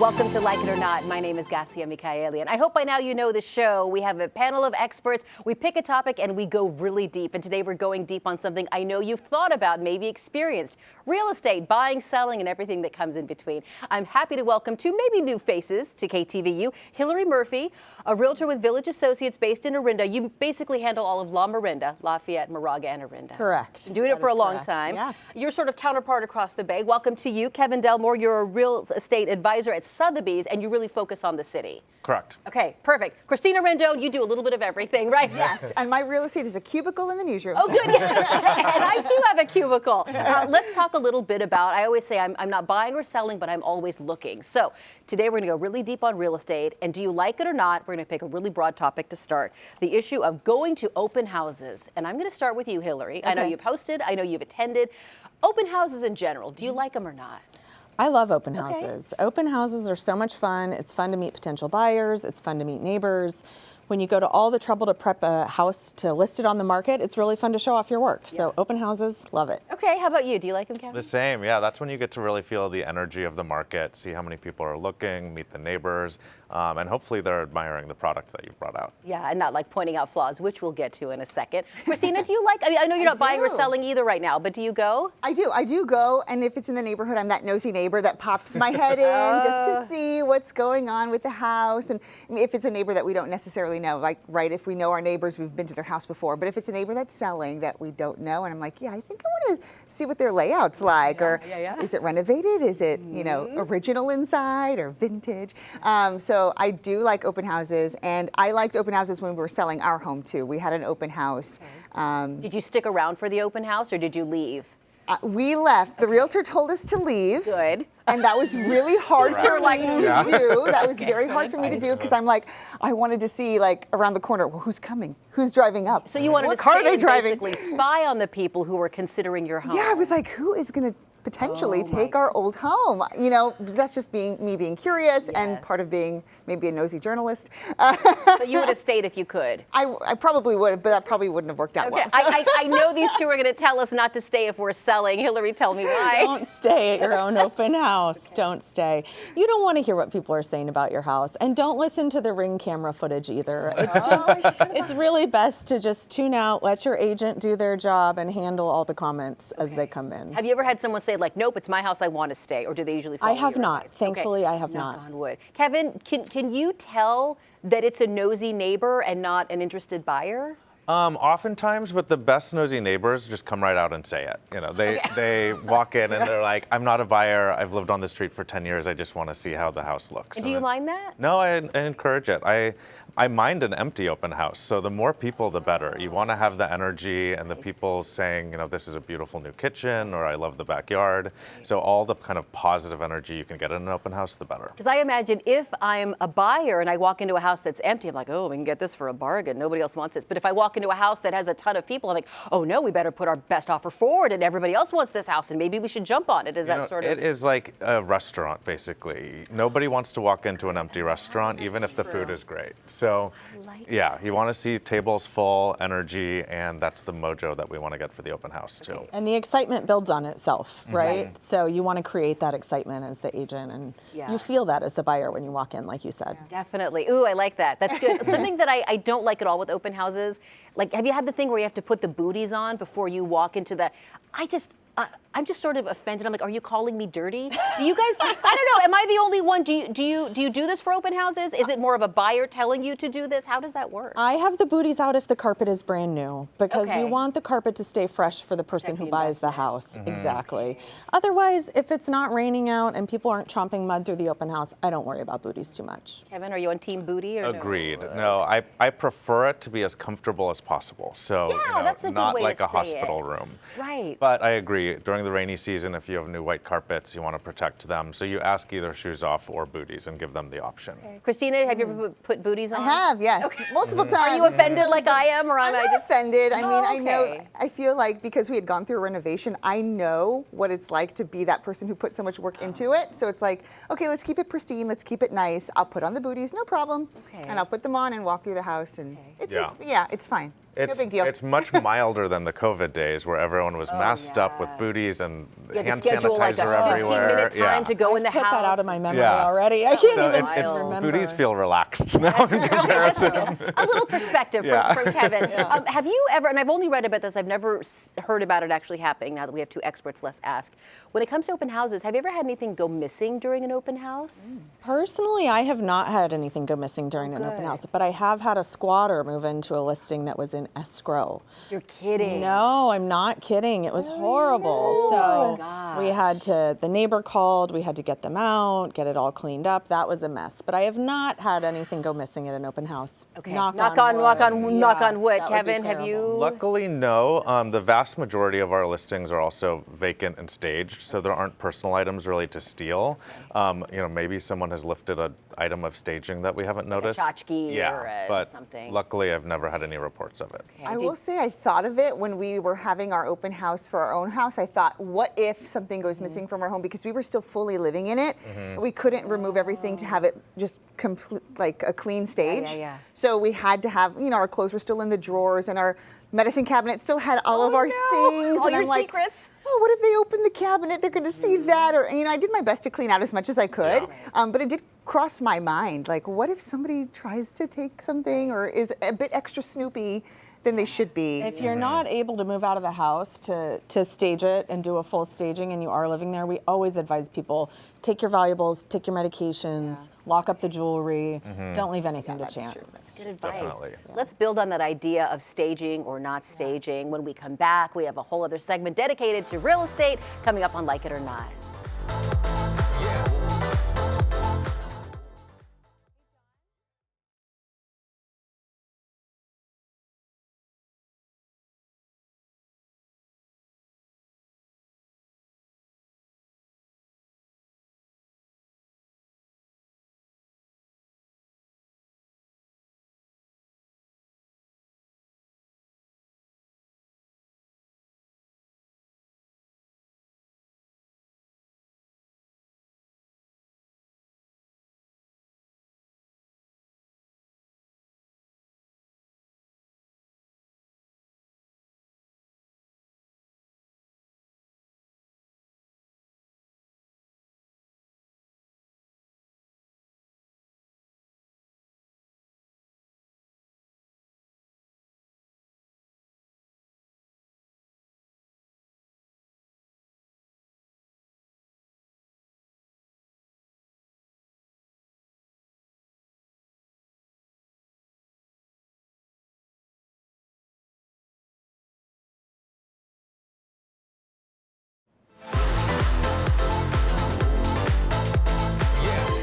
Welcome to Like It or Not. My name is Gasia Mikaelian. I hope by now you know the show. We have a panel of experts. We pick a topic and we go really deep. And today we're going deep on something I know you've thought about, maybe experienced. Real estate, buying, selling, and everything that comes in between. I'm happy to welcome two maybe new faces to KTVU. Hillary Murphy, a realtor with Village Associates based in Orinda. You basically handle all of La Miranda, Lafayette, Moraga, and Orinda. Correct. Been doing it for a long time. Yeah. Your sort of counterpart across the bay. Welcome to you, Kevin Delmore. You're a real estate advisor at Sothebys, and you really focus on the city. Correct. Okay, perfect. Christina Rendon, you do a little bit of everything, right? Yes, and my real estate is a cubicle in the newsroom. Oh, good. And I too have a cubicle. Let's talk a little bit about, I always say I'm not buying or selling, but I'm always looking. So today we're going to go really deep on real estate, and do you like it or not? We're going to pick a really broad topic to start. The issue of going to open houses. And I'm going to start with you, Hillary. Okay. I know you've hosted, I know you've attended. Open houses in general, do you like them or not? I love open houses. Open houses are so much fun. It's fun to meet potential buyers. It's fun to meet neighbors. When you go to all the trouble to prep a house to list it on the market, it's really fun to show off your work. So open houses, love it. Okay, how about you? Do you like them, Kevin? The same, yeah. That's when you get to really feel the energy of the market, see how many people are looking, meet the neighbors, and hopefully they're admiring the product that you've brought out. Yeah, and not like pointing out flaws, which we'll get to in a second. Christina, do you like, I know you're not buying or selling either right now, but do you go? I do go, and if it's in the neighborhood, I'm that nosy neighbor that pops my head in just to see what's going on with the house. And if it's a neighbor that we don't necessarily know, like, right, if we know our neighbors, we've been to their house before, but if it's a neighbor that's selling that we don't know, and I'm like, yeah, I think I want to see what their layout's like, is it renovated? Is it, you know, original inside or vintage? So I do like open houses, and I liked open houses when we were selling our home too. We had an open house. Okay. Did you stick around for the open house, or did you leave? We left. The realtor told us to leave. Good. And that was really hard for me to do. That was very hard for me to do because I'm like, I wanted to see like around the corner, well, who's coming? Who's driving up? So you wanted what to car stay are they and driving? basically spy on the people who were considering your home. Yeah, I was like, who is going to potentially take our old home? You know, that's just me being curious and part of being maybe a nosy journalist. So you would have stayed if you could? I probably would have, but that probably wouldn't have worked out well. So. I know these two are going to tell us not to stay if we're selling. Hillary, tell me why. Don't stay at your own open house. Okay. Don't stay. You don't want to hear what people are saying about your house. And don't listen to the Ring camera footage either. It's just, it's really best to just tune out, let your agent do their job, and handle all the comments as they come in. Have you ever had someone say, like, nope, it's my house, I want to stay, or do they usually follow I have your not. advice? Thankfully, I have Knock not. on wood. Kevin, can you tell that it's a nosy neighbor and not an interested buyer? Oftentimes, but the best nosy neighbors just come right out and say it. You know, they walk in and they're like, I'm not a buyer. I've lived on the street for 10 years. I just want to see how the house looks. And do you mind that? No, I encourage it. I mind an empty open house. So the more people, the better. You want to have the energy and the people saying, you know, this is a beautiful new kitchen, or I love the backyard. So all the kind of positive energy you can get in an open house, the better. Because I imagine if I'm a buyer and I walk into a house that's empty, I'm like, oh, we can get this for a bargain. Nobody else wants this. But if I walk into a house that has a ton of people, I'm like, oh no, we better put our best offer forward, and everybody else wants this house, and maybe we should jump on it. Is that sort of? It is like a restaurant, basically. Nobody wants to walk into an empty restaurant, even if the food is great. So. Yeah, you want to see tables full, energy, and that's the mojo that we want to get for the open house too. And the excitement builds on itself, right? So you want to create that excitement as the agent, and you feel that as the buyer when you walk in, like you said. Definitely. Ooh, I like that. That's good. Something that I don't like at all with open houses, like, have you had the thing where you have to put the booties on before you walk into the, I'm just sort of offended. I'm like, are you calling me dirty? Do you guys, I don't know, am I the only one? Do you do this for open houses? Is it more of a buyer telling you to do this? How does that work? I have the booties out if the carpet is brand new, because you want the carpet to stay fresh for the person who buys the house. Exactly. Otherwise, if it's not raining out and people aren't chomping mud through the open house, I don't worry about booties too much. Kevin, are you on team booty or Agreed. No, I prefer it to be as comfortable as possible. So, you know, that's a good not way like to a say hospital it. room. Right. But I agree. During the rainy season, if you have new white carpets, you want to protect them. So you ask either shoes off or booties and give them the option. Okay. Christina, have you ever put booties on? I have, yes, multiple times. Are you offended like I am, or I'm not offended. I mean, I know, okay. I feel like because we had gone through a renovation, I know what it's like to be that person who put so much work into it. So it's like, okay, let's keep it pristine, let's keep it nice. I'll put on the booties, no problem. And I'll put them on and walk through the house, and it's fine. It's, big deal. it's much milder than the COVID days where everyone was masked up with booties and You had to hand schedule like sanitizer a everywhere. 15-minute time to go in the Put house. that out of my memory Yeah. already. I can't So even wild. remember. booties feel relaxed now in comparison. A little perspective from Kevin. Have you ever, and I've only read about this, I've never heard about it actually happening now that we have two experts, let's ask. When it comes to open houses, have you ever had anything go missing during an open house? Personally, I have not had anything go missing during an open good. house, but I have had a squatter move into a listing that was in escrow. You're kidding. No, I'm not kidding. It was horrible. So gosh. we had to, the neighbor called, we had to get them out, get it all cleaned up. That was a mess. But I have not had anything go missing at an open house. Okay. Knock knock on on wood. that would be Kevin, have terrible. you? Luckily, no. The vast majority of our listings are also vacant and staged, so there aren't personal items really to steal. Maybe someone has lifted an item of staging that we haven't noticed. tchotchke yeah, or but something. luckily, I've never had any reports of it. Okay, I will say I thought of it when we were having our open house for our own house. I thought, what if something goes missing from our home, because we were still fully living in it. We couldn't remove everything to have it just complete, like a clean stage. yeah. So we had to have, our clothes were still in the drawers and our medicine cabinet still had all of our things. All and your I'm like, secrets. oh, what if they open the cabinet? They're going to see that. Or, I did my best to clean out as much as I could. But it did cross my mind, like, what if somebody tries to take something or is a bit extra snoopy than they should be? If you're not able to move out of the house to stage it and do a full staging and you are living there, we always advise people, take your valuables, take your medications, lock up the jewelry, don't leave anything to chance. That's good advice. Definitely. Let's build on that idea of staging or not staging. When we come back, we have a whole other segment dedicated to real estate coming up on Like It or Not.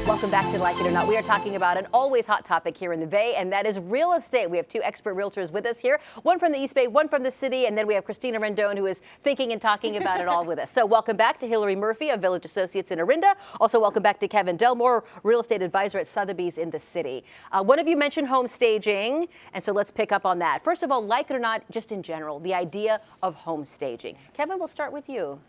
Welcome back to Like It or Not. We are talking about an always hot topic here in the Bay, and that is real estate. We have two expert realtors with us here, one from the East Bay, one from the city, and then we have Christina Rendon, who is thinking and talking about it all with us. So welcome back to Hillary Murphy of Village Associates in Orinda. Also welcome back to Kevin Delmore, real estate advisor at Sotheby's in the city. One of you mentioned home staging, and so let's pick up on that. First of all, like it or not, just in general, the idea of home staging. Kevin, we'll start with you.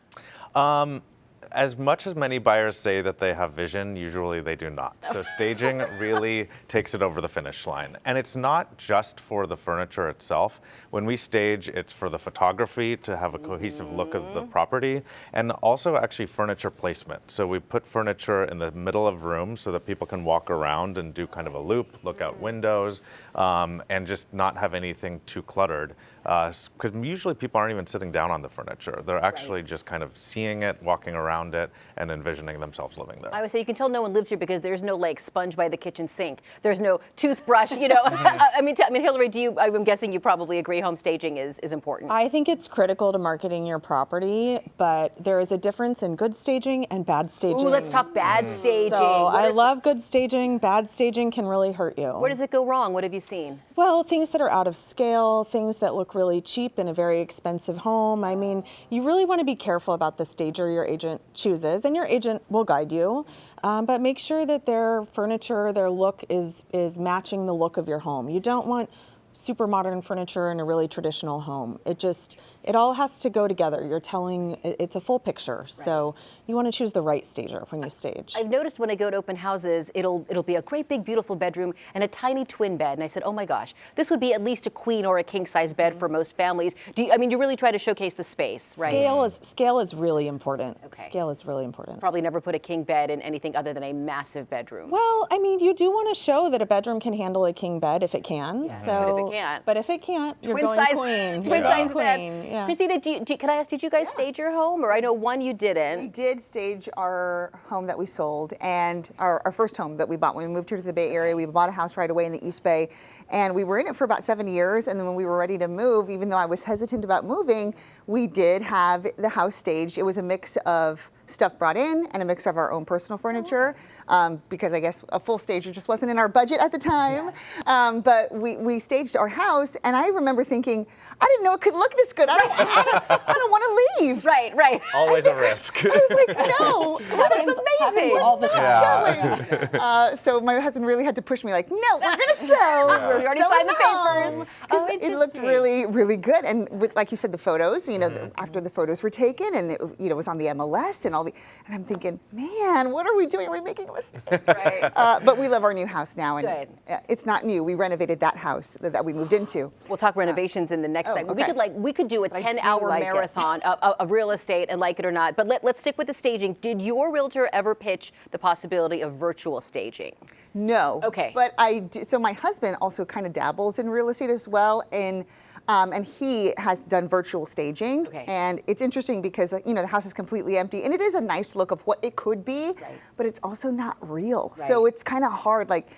As much as many buyers say that they have vision, usually they do not. So staging really takes it over the finish line. And it's not just for the furniture itself. When we stage, it's for the photography to have a cohesive look of the property, and also actually furniture placement. So we put furniture in the middle of rooms so that people can walk around and do kind of a loop, look out windows, and just not have anything too cluttered. Because usually people aren't even sitting down on the furniture. They're actually just kind of seeing it, walking around it, and envisioning themselves living there. I would say you can tell no one lives here because there's no like sponge by the kitchen sink. There's no toothbrush, I mean, Hillary, I'm guessing you probably agree home staging is important. I think it's critical to marketing your property, but there is a difference in good staging and bad staging. Ooh, let's talk bad staging. So What I is- love good staging. Bad staging can really hurt you. Where does it go wrong? What have you seen? Well, things that are out of scale, things that look really cheap in a very expensive home. I mean, you really want to be careful about the stager your agent chooses, and your agent will guide you, but make sure that their furniture, their look is matching the look of your home. You don't want super modern furniture in a really traditional home. It all has to go together. You're telling, it's a full picture. So you want to choose the right stager when you stage. I've noticed when I go to open houses, it'll be a great big beautiful bedroom and a tiny twin bed. And I said, oh my gosh, this would be at least a queen or a king size bed for most families. You really try to showcase the space, right? Scale is really important. Okay. Scale is really important. Probably never put a king bed in anything other than a massive bedroom. Well, I mean, you do want to show that a bedroom can handle a king bed if it can. So, But if it can't, you're twin going size, queen. twin size bed. Queen. Yeah. Christina, can I ask, did you guys stage your home? Or I know one you didn't. We did stage our home that we sold and our first home that we bought when we moved here to the Bay Area. We bought a house right away in the East Bay, and we were in it for about 7 years. And then when we were ready to move, even though I was hesitant about moving, we did have the house staged. It was a mix of stuff brought in and a mix of our own personal furniture, because I guess a full stager just wasn't in our budget at the time. But we staged our house, and I remember thinking, I didn't know it could look this good. I don't want to leave. Right. Always a risk. I was like, no, This is amazing. all the time. selling. So my husband really had to push me, like, no, we're going to sell. We're We already selling signed the home. papers. 'Cause Oh, it looked interesting. really, really good. And with, like you said, the photos, after the photos were taken and it was on the MLS and and I'm thinking, man, what are we doing? Are we making a mistake? Right. But we love our new house now. And Good. It's not new. We renovated that house that we moved into. We'll talk renovations in the next segment. okay. We could do a But I do 10-hour like it. marathon of real estate and like it or not. But let's stick with the staging. Did your realtor ever pitch the possibility of virtual staging? No. Okay. But so my husband also kind of dabbles in real estate as well, and he has done virtual staging. Okay. And it's interesting because the house is completely empty, and it is a nice look of what it could be, but it's also not real. So Right. it's kind of hard, like,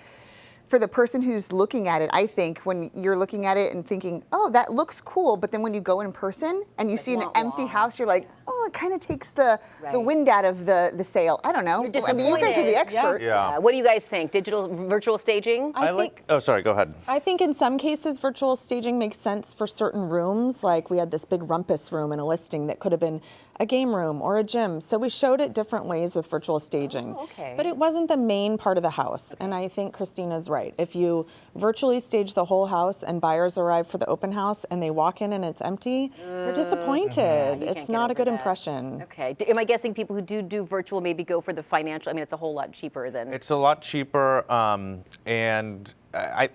for the person who's looking at it. I think when you're looking at it and thinking, oh, that looks cool, but then when you go in person and you see an empty house, you're like, oh, it kind of takes the wind out of the sale. I don't know. You're I mean, you guys are the disappointed. experts. Yeah. What do you guys think? Virtual staging? Oh, sorry, go ahead. I think in some cases virtual staging makes sense for certain rooms. Like we had this big rumpus room in a listing that could have been a game room or a gym. So we showed it different ways with virtual staging. Oh, okay. But it wasn't the main part of the house. And I think Christina's right. If you virtually stage the whole house and buyers arrive for the open house and they walk in and it's empty, they're disappointed. You It's can't not get a good over that. impression. Okay. Am I guessing people who do virtual maybe go for the financial? I mean, it's a whole lot cheaper than. It's a lot cheaper, and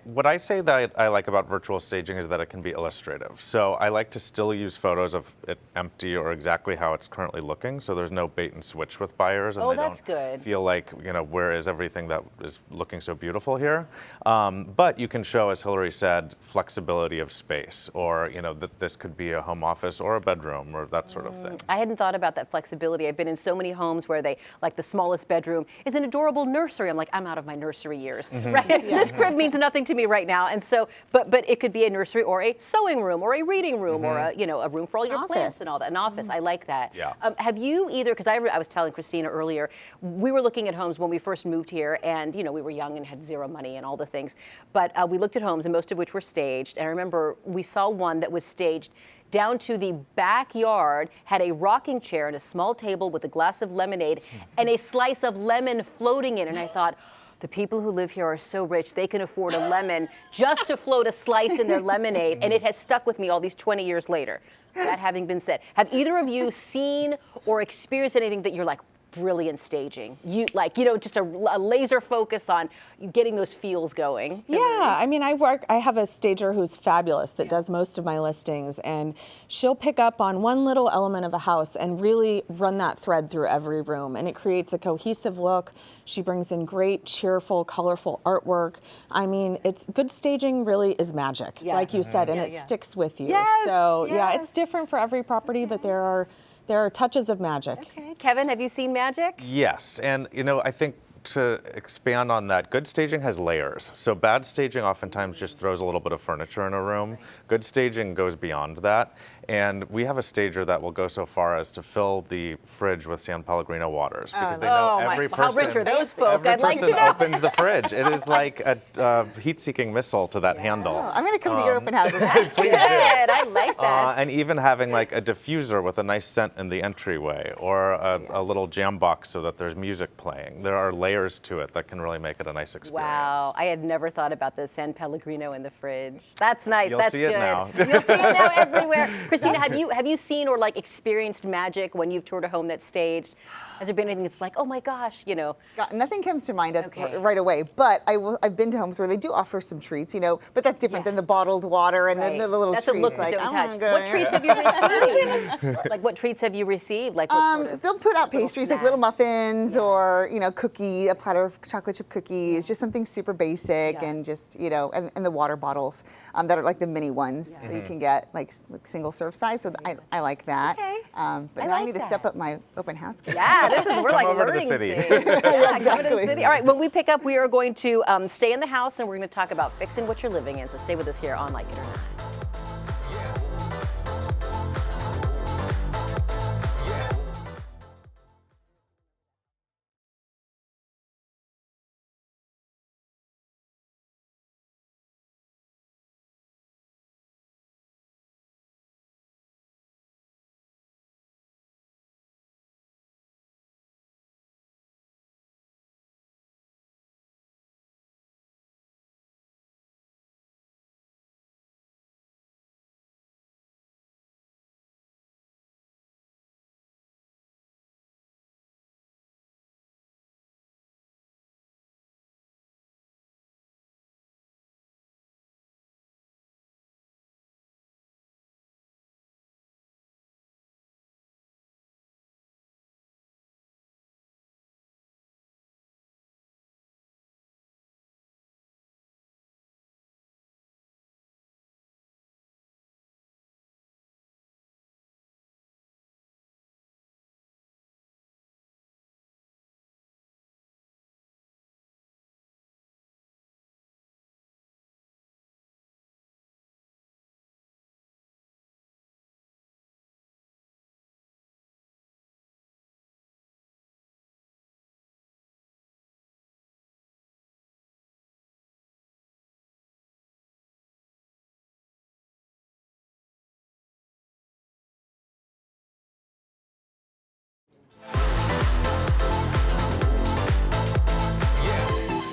what I say that I like about virtual staging is that it can be illustrative. So I like to still use photos of it empty or exactly how it's currently looking, so there's no bait and switch with buyers, and Oh, they that's don't good. feel like, where is everything that is looking so beautiful here? But you can show, as Hillary said, flexibility of space, or that this could be a home office or a bedroom or that sort of thing. I hadn't thought about that flexibility. I've been in so many homes where the smallest bedroom is an adorable nursery. I'm like, I'm out of my nursery years, right? This crib means nothing to me right now. And so, but it could be a nursery or a sewing room or a reading room or a room for all your plants and all that. An office. I like that. Yeah. Have you either, because I was telling Christina earlier, we were looking at homes when we first moved here, and we were young and had zero money and all the things. But we looked at homes, and most of which were staged. And I remember we saw one that was staged down to the backyard, had a rocking chair and a small table with a glass of lemonade and a slice of lemon floating in. And I thought, the people who live here are so rich, they can afford a lemon just to float a slice in their lemonade. And it has stuck with me all these 20 years later. That having been said, have either of you seen or experienced anything that you're like, brilliant staging? Just a laser focus on getting those feels going. Yeah, I mean, I have a stager who's fabulous that does most of my listings, and she'll pick up on one little element of a house and really run that thread through every room, and it creates a cohesive look. She brings in great, cheerful, colorful artwork. I mean, it's good staging really is magic, like you said, and it sticks with you. Yes, So yeah, yes. it's different for every property, but there are touches of magic. Okay. Kevin, have you seen magic? Yes, and I think to expand on that, good staging has layers. So bad staging oftentimes just throws a little bit of furniture in a room. Good staging goes beyond that. And we have a stager that will go so far as to fill the fridge with San Pellegrino waters, because they know every person. How rich are those folk? Every I'd like to person know. opens the fridge. It is like a heat-seeking missile to that handle. Oh, I'm going to come to your open houses. Good. I like that. And even having like a diffuser with a nice scent in the entryway, or a little jam box so that there's music playing. There are layers layers to it that can really make it a nice experience. Wow, I had never thought about the San Pellegrino in the fridge. That's nice. You'll That's see good. it now. You'll see it now everywhere. Christina, have you seen or like experienced magic when you've toured a home that's staged? Has there been anything that's like, oh my gosh, you know? Nothing comes to mind Okay. right away, but I've been to homes where they do offer some treats, you know, but that's different than the bottled water and Right. the little That's treats. a look like, but don't I wanna touch. go What here. treats have you received? Like what treats have you received? Like what sort of They'll put out little pastries like little snacks? muffins or, you know, a platter of chocolate chip cookies, just something super basic Yeah. and just, you know, and the water bottles that are like the mini ones that you can get like single serve size. So I like that. Okay. But I now I like need to that. step up my open house game. Yeah, we're like over to the learning city. things. Yeah, come to the exactly. city. All right, when we pick up, we are going to stay in the house and we're going to talk about fixing what you're living in. So stay with us here on Like It or Not.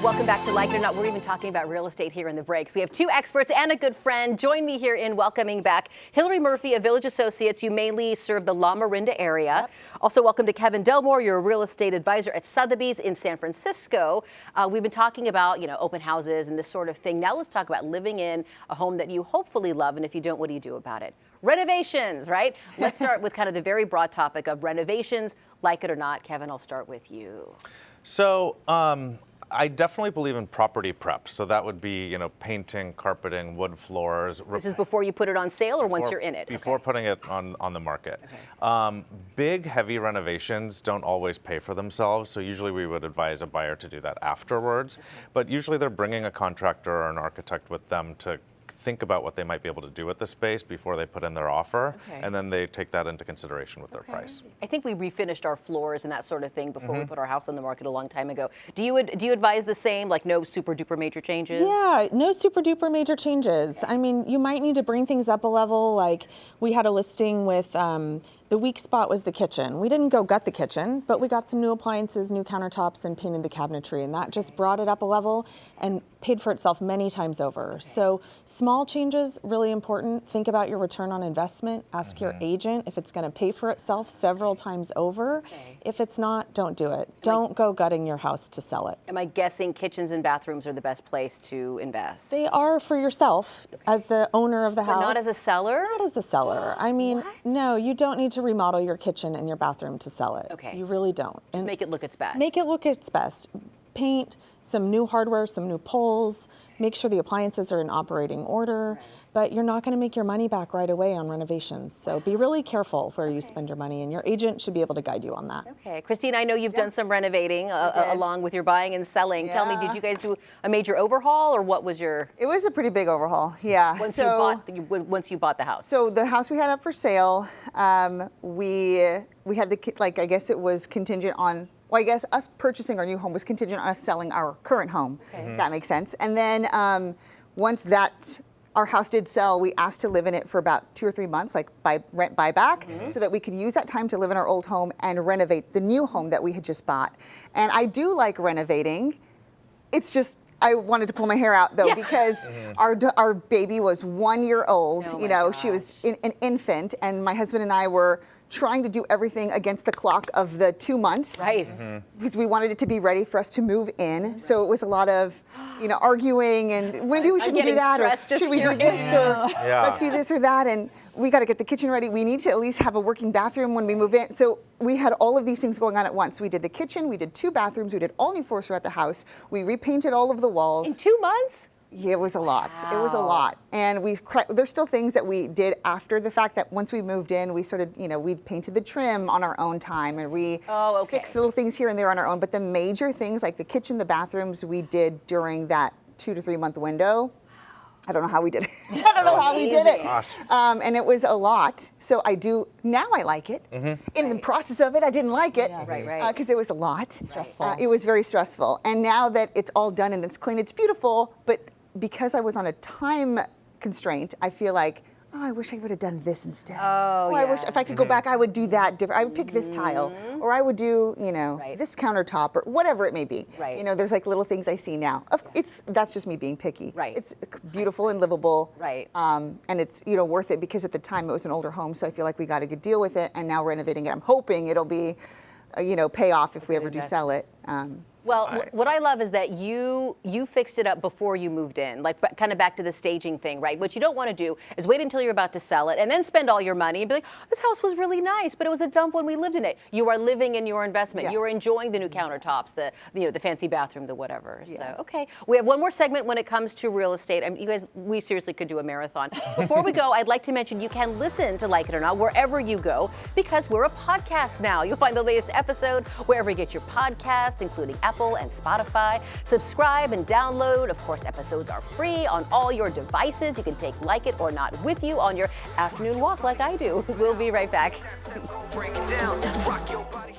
Welcome back to Like It or Not. We're even talking about real estate here in the breaks. We have two experts and a good friend. Join me here in welcoming back Hillary Murphy of Village Associates. You mainly serve the La Miranda area. Yep. Also, welcome to Kevin Delmore. You're a real estate advisor at Sotheby's in San Francisco. We've been talking about, you know, open houses and this sort of thing. Now let's talk about living in a home that you hopefully love, and if you don't, what do you do about it? Renovations, right? Let's start with kind of the very broad topic of renovations. Like it or not, Kevin, I'll start with you. So, I definitely believe in property prep. So that would be, you know, painting, carpeting, wood floors. This is before you put it on sale or once you're in it? Before putting it on the market. Okay. Big, heavy renovations don't always pay for themselves. So usually we would advise a buyer to do that afterwards. Okay. But usually they're bringing a contractor or an architect with them to think about what they might be able to do with the space before they put in their offer, Okay. and then they take that into consideration with their price. I think we refinished our floors and that sort of thing before we put our house on the market a long time ago. Do you advise the same, like no super duper major changes? Yeah, no super duper major changes. I mean, you might need to bring things up a level. Like we had a listing with the weak spot was the kitchen. We didn't go gut the kitchen, but we got some new appliances, new countertops, and painted the cabinetry, and that just brought it up a level and paid for itself many times over. So small changes, really important. Think about your return on investment. Ask your agent if it's going to pay for itself several times over. Okay. If it's not, don't do it. Don't go gutting your house to sell it. Am I guessing kitchens and bathrooms are the best place to invest? They are for yourself as the owner of the But house. not as a seller? Not as a seller. I mean, What? no, you don't need to remodel your kitchen and your bathroom to sell it. Okay. You really don't. Just make it look its best. Make it look its best. Paint, some new hardware, some new poles, make sure the appliances are in operating order, but you're not going to make your money back right away on renovations. So be really careful where you spend your money, and your agent should be able to guide you on that. Okay. Christina, I know you've done some renovating along with your buying and selling. Tell me, Yeah. did you guys do a major overhaul, or what was your, It was a pretty big overhaul, yeah. once you bought the house? So the house we had up for sale, we had the, like, I guess it was contingent on, well, I guess us purchasing our new home was contingent on us selling our current home. If that makes sense. And then once that our house did sell, we asked to live in it for about 2 or 3 months, like by rent buyback, so that we could use that time to live in our old home and renovate the new home that we had just bought. And I do like renovating. It's just, I wanted to pull my hair out though, because our baby was 1 year old. Oh you my know, she was an infant, and my husband and I were trying to do everything against the clock of the 2 months. Right. Because we wanted it to be ready for us to move in. So it was a lot of, you know, arguing and maybe we shouldn't do that, or should we do this, or let's do this or that. And we got to get the kitchen ready. We need to at least have a working bathroom when we move in. So we had all of these things going on at once. We did the kitchen, we did 2 bathrooms, we did all new floors throughout the house. We repainted all of the walls. In 2 months? Yeah, it was a lot. It was a lot. And there's still things that we did after the fact that once we moved in, we started, you know, we painted the trim on our own time, and we fixed little things here and there on our own. But the major things like the kitchen, the bathrooms, we did during that 2 to 3 month window. I don't know how we did it. I don't know how we did it. And it was a lot. So now I like it. In the process of it, I didn't like it. Because it was a lot. Stressful. It was very stressful. And now that it's all done and it's clean, it's beautiful. But because I was on a time constraint, I feel like, oh, I wish I would have done this instead. I wish if I could go back, I would do that different. I would pick this tile, or I would do, you know, this countertop, or whatever it may be. You know, there's like little things I see now. That's just me being picky. It's beautiful and livable. And it's, you know, worth it, because at the time it was an older home, so I feel like we got a good deal with it. And now renovating it, I'm hoping it'll be, you know, pay off if we ever do sell it. Well, what I love is that you fixed it up before you moved in, like kind of back to the staging thing, right? What you don't want to do is wait until you're about to sell it and then spend all your money and be like, this house was really nice, but it was a dump when we lived in it. You are living in your investment. You are enjoying the new countertops, the the fancy bathroom, the whatever. So okay, we have one more segment when it comes to real estate. I mean, you guys, we seriously could do a marathon. Before we go, I'd like to mention you can listen to Like It or Not wherever you go, because we're a podcast now. You'll find the latest episode wherever you get your podcast, including Apple and Spotify. Subscribe and download. Of course, episodes are free on all your devices. You can take Like It or Not with you on your afternoon walk like I do. We'll be right back. Break it down, rock your body.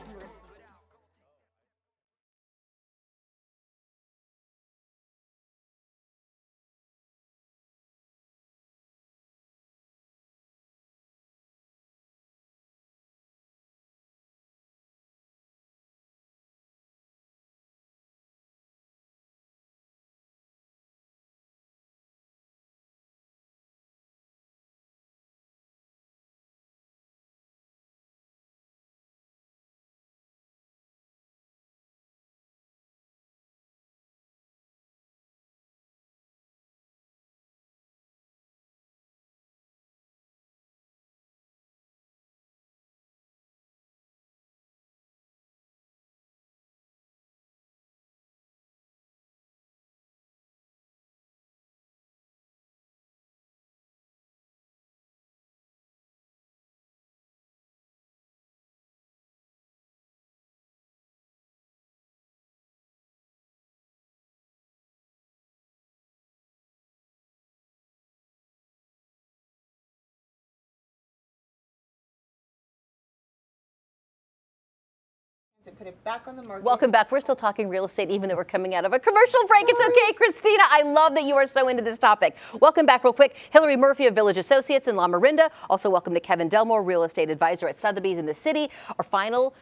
Put it back on the market. Welcome back. We're still talking real estate, even though we're coming out of a commercial break. It's okay, Christina. I love that you are so into this topic. Welcome back real quick. Hillary Murphy of Village Associates in La Marinda. Also welcome to Kevin Delmore, real estate advisor at Sothebys in the city. Our final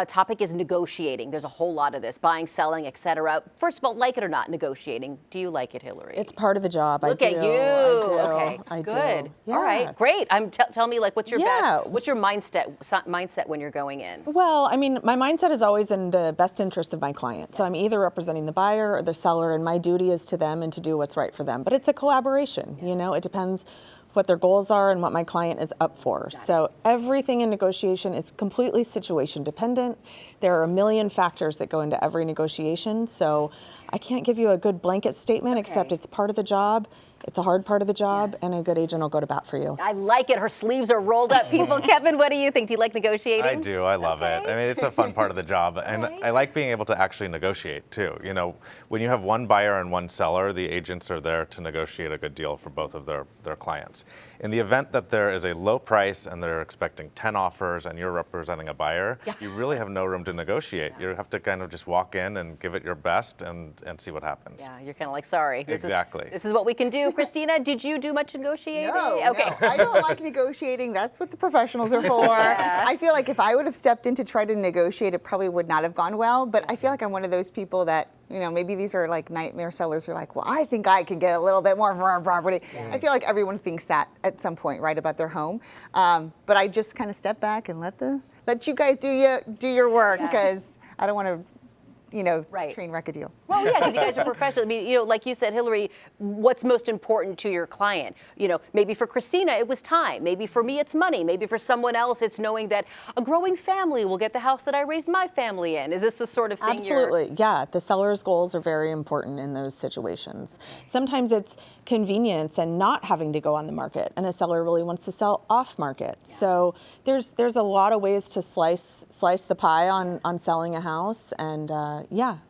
topic is negotiating. There's a whole lot of this, buying, selling, etc. First of all, like it or not, negotiating. Do you like it, Hillary? It's part of the job. Look I do. at you. I do. Okay, I good. do. Yeah. All right, great. Tell me, like, what's your what's your mindset when you're going in? Well, I mean, my mindset is always in the best interest of my client. So I'm either representing the buyer or the seller, and my duty is to them and to do what's right for them. But it's a collaboration. You know, it depends what their goals are and what my client is up for. So everything in negotiation is completely situation dependent. There are a million factors that go into every negotiation. So I can't give you a good blanket statement, except it's part of the job. It's a hard part of the job, and a good agent will go to bat for you. I like it. Her sleeves are rolled up. People, Kevin, what do you think? Do you like negotiating? I do. I love it. I mean, it's a fun part of the job. And I like being able to actually negotiate, too. You know, when you have one buyer and one seller, the agents are there to negotiate a good deal for both of their clients. In the event that there is a low price and they're expecting 10 offers and you're representing a buyer, you really have no room to negotiate. You have to kind of just walk in and give it your best and see what happens. Yeah, you're kind of like, sorry. Exactly. This is what we can do. you, Christina, did you do much negotiating? No, Okay. no, I don't like negotiating. That's what the professionals are for. I feel like if I would have stepped in to try to negotiate, it probably would not have gone well. But I feel like I'm one of those people that, maybe these are like nightmare sellers who are like, well, I think I can get a little bit more for our property. I feel like everyone thinks that at some point, right, about their home. But I just kind of step back and let you guys do your work, because I don't want to, train wreck a deal. Well, yeah, because you guys are professionals. I mean, like you said, Hillary, what's most important to your client? Maybe for Christina, it was time. Maybe for me, it's money. Maybe for someone else, it's knowing that a growing family will get the house that I raised my family in. Is this the sort of thing? Absolutely, yeah. The seller's goals are very important in those situations. Sometimes it's convenience and not having to go on the market, and a seller really wants to sell off market. Yeah. So there's a lot of ways to slice the pie on selling a house, and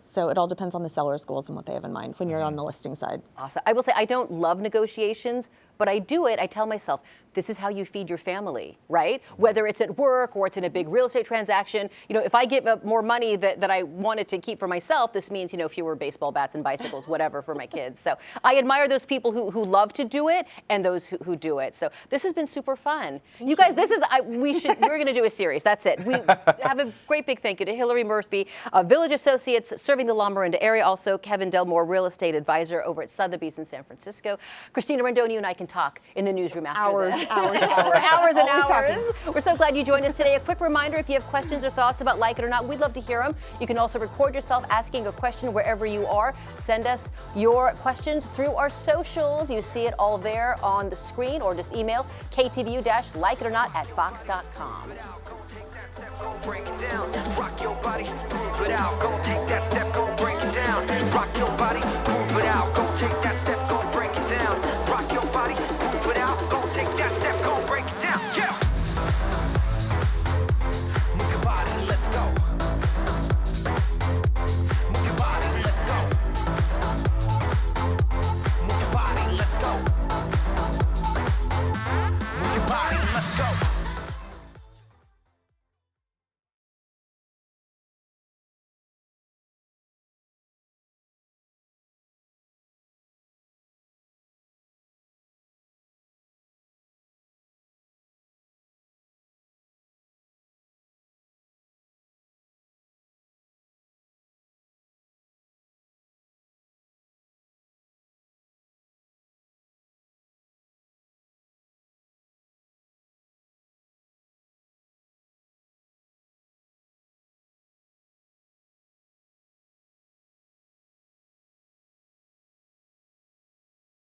so it all depends on the seller's goals and what they have in mind when you're on the listing side. Awesome. I will say I don't love negotiations, but I do it. I tell myself, this is how you feed your family, right? Whether it's at work or it's in a big real estate transaction. If I give up more money that I wanted to keep for myself, this means, fewer baseball bats and bicycles, whatever, for my kids. So I admire those people who love to do it and those who do it. So this has been super fun. You guys, we're going to do a series. That's it. We have a great big thank you to Hillary Murphy, Village Associates serving the La Miranda area. Also, Kevin Delmore, real estate advisor over at Sotheby's in San Francisco. Christina Rendon, you and I can talk in the newsroom after this. Hours and Always hours. talking. We're so glad you joined us today. A quick reminder, if you have questions or thoughts about Like It or Not, we'd love to hear them. You can also record yourself asking a question wherever you are. Send us your questions through our socials. You see it all there on the screen, or just email KTVU-likeitornot@fox.com. Go break it down, rock your body, move it out. Go take that step, go break it down, rock your body, move